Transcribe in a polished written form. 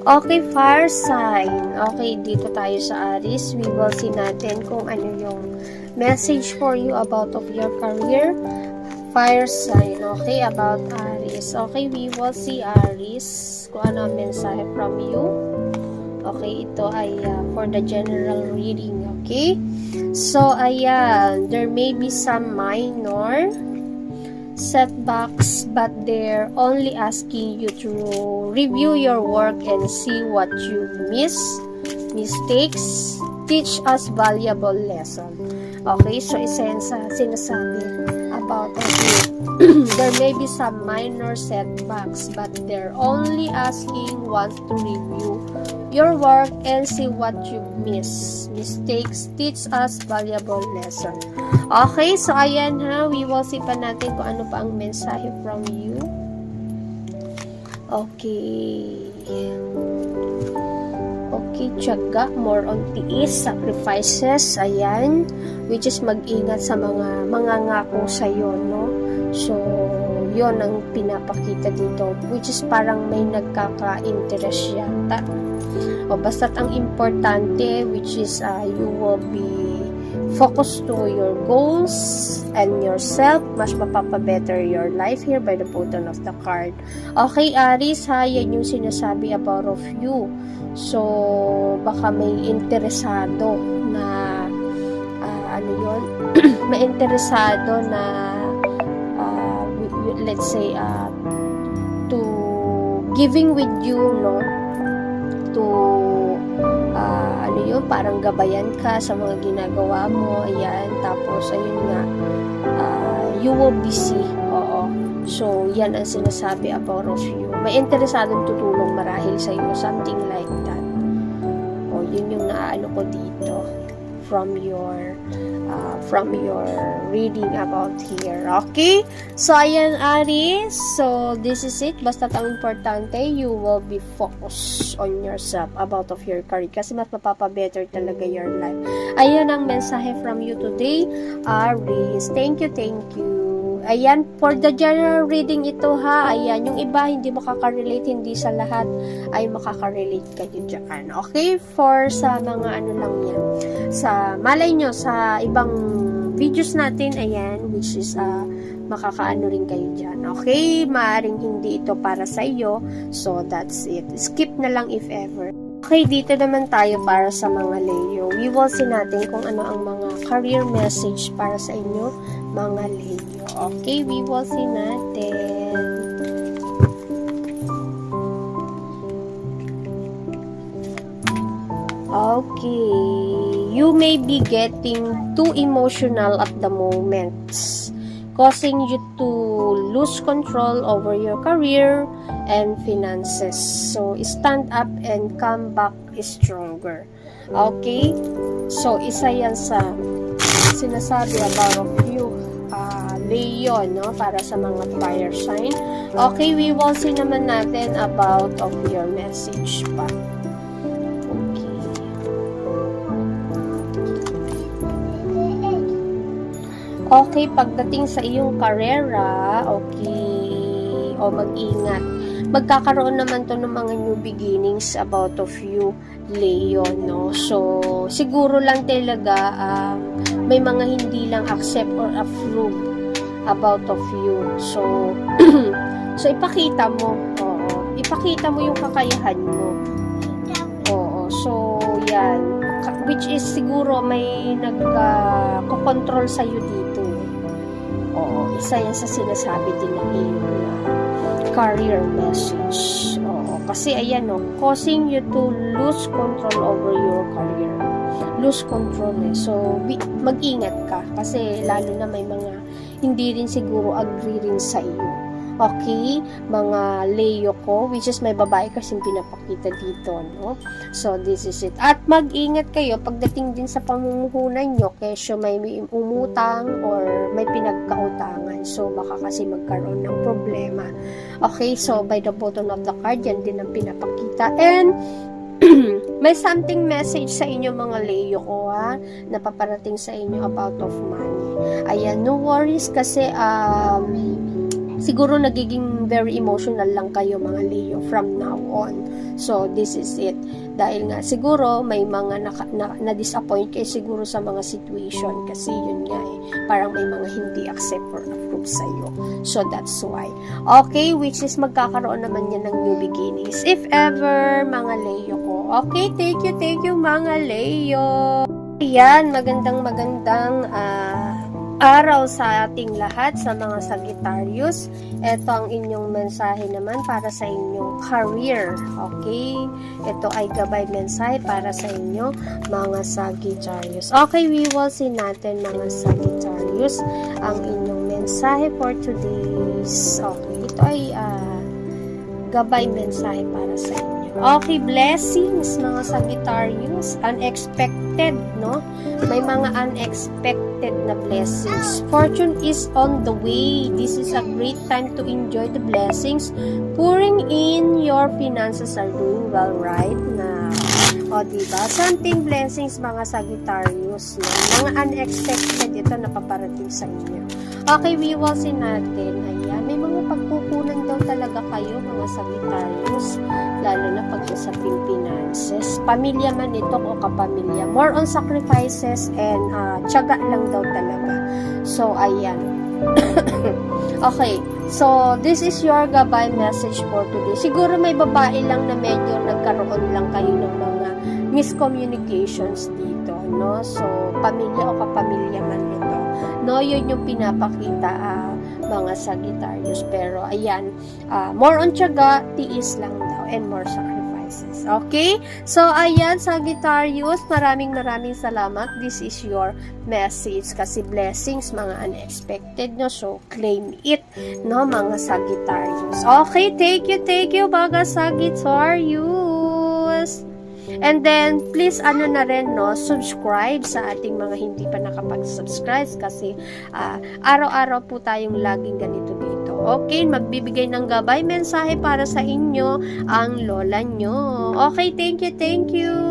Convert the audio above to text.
Okay, fire sign. Okay, dito tayo sa Aries. We will see natin kung ano yung message for you about of your career. Fire sign. Okay, about Aries. Okay, we will see Aries. Kung ano ang mensahe from you. Okay, ito ay for the general reading. Okay? So, ayan. There may be some minor setbacks, but they're only asking you to review your work and see what you've missed. Mistakes teach us valuable lesson. Okay, so isa yan sa sinasabi about you. There may be some minor setbacks, but they're only asking once to review your work and see what you've missed. Mistakes teach us valuable lesson. Okay, so ayan ha, we will see pa natin kung ano pa ang mensahe from you. Okay. Okay, tiyaga, more on tiis, sacrifices, ayan, which is mag-ingat sa mga ngako sa'yo, no? So, yon ang pinapakita dito, which is parang may nagkaka-interest yata. O, basta't ang importante, which is you will be focused to your goals and yourself. Mas mapapabetter your life here by the bottom of the card. Okay, Aries, ha, yan yung sinasabi about of you. So, baka may interesado na ano yun? May interesado na let's say to giving with you, no? To ano yun, parang gabayan ka sa mga ginagawa mo, ayan, tapos ayun nga, you will be busy, oo, so yan ang sinasabi about of you. May interesadong tutulong marahil sa iyo, something like that. O, yun yung naaano ko dito from your reading about here. Okay? So, ayan, Aries. So, this is it. Basta ang importante, you will be focused on yourself about of your career. Kasi mas mapapabetter talaga your life. Ayan ang mensahe from you today, Aries. Thank you, thank you. Ayan, for the general reading ito ha, ayan, yung iba hindi makaka-relate, hindi sa lahat ay makaka-relate kayo dyan. Okay? For sa mga ano lang yan, sa malay nyo, sa ibang videos natin, ayan, which is makakaano rin kayo dyan. Okay? Maaring hindi ito para sa iyo, so that's it. Skip na lang if ever. Okay, dito naman tayo para sa mga Leo. We will see natin kung ano ang mga career message para sa inyo, mga Leo. Okay, we will see natin. Okay, you may be getting too emotional at the moment, causing you to lose control over your career and finances. So, stand up and come back stronger. Okay? So, isa yan sa sinasabi about of you, Leo, no? Para sa mga fire sign. Okay, we will see naman natin about of your message pa. Okay, pagdating sa iyong karera, okay, o mag-ingat. Magkakaroon naman to ng mga new beginnings about of you, Leo, no? So, siguro lang talaga, may mga hindi lang accept or approve about of you. So, so ipakita mo, oo, ipakita mo yung kakayahan mo. Oo, so, yan. Which is siguro may nag-control sa'yo dito. Oo, isa yan sa sinasabi din ng iyong career message. Oo, kasi ayan o, causing you to lose control over your career. Lose control eh. So, mag-ingat ka kasi lalo na may mga hindi rin siguro agree rin sa iyo. Okay, mga Leo ko, which is may babae kasing pinapakita dito, no? So, this is it. At mag-ingat kayo pagdating din sa pamumuhunan nyo, kesyo may umutang or may pinagkautangan. So, baka kasi magkaroon ng problema. Okay, so by the bottom of the card, yan din ang pinapakita. And, may something message sa inyo mga Leo ko ha, na paparating sa inyo about of money. Ayan, no worries kasi siguro nagiging very emotional lang kayo mga Leo from now on. So, this is it. Dahil nga, siguro may mga na-disappoint kayo siguro sa mga situation kasi yun nga parang may mga hindi accept or approve sa'yo. So, that's why. Okay, which is magkakaroon naman yan ng new beginnings. If ever, mga Leo ko. Okay, thank you mga Leo. Ayan, magandang araw sa ating lahat, sa mga Sagittarius. Ito ang inyong mensahe naman para sa inyong career. Okay? Ito ay gabay mensahe para sa inyo, mga Sagittarius. Okay, we will see natin, mga Sagittarius, ang inyong mensahe for today's. Okay, ito ay gabay mensahe para sa inyo. Okay, blessings, mga Sagittarius. Unexpected, no? May mga unexpected na blessings. Fortune is on the way. This is a great time to enjoy the blessings. Pouring in your finances are doing well right now. O, diba? Something blessings, mga Sagittarius. No? Mga unexpected ito na paparating sa inyo. Okay, we will see natin. Ayan, may mga pagkukunan daw talaga kayo, mga Sagittarius. Lalo na pag-usaping finances. Pamilya man ito o kapamilya. More on sacrifices and tiyaga lang daw talaga. So, ayan. Okay. So, this is your gabay message for today. Siguro may babae lang na medyo nagkaroon lang kayo ng mga miscommunications dito, no? So, pamilya o kapamilya man ito. No, yun yung pinapakita mga Sagittarius. Pero, ayan, more on tiyaga, tiis lang daw, and more sacrifices. Okay? So, ayan, Sagittarius, maraming salamat. This is your message. Kasi blessings, mga unexpected, no? So, claim it, no, mga Sagittarius. Okay, thank you, mga Sagittarius. And then, please, na rin, no, subscribe sa ating mga hindi pa nakapag-subscribe kasi araw-araw po tayong laging ganito dito. Okay, magbibigay ng gabay mensahe para sa inyo ang lola nyo. Okay, thank you.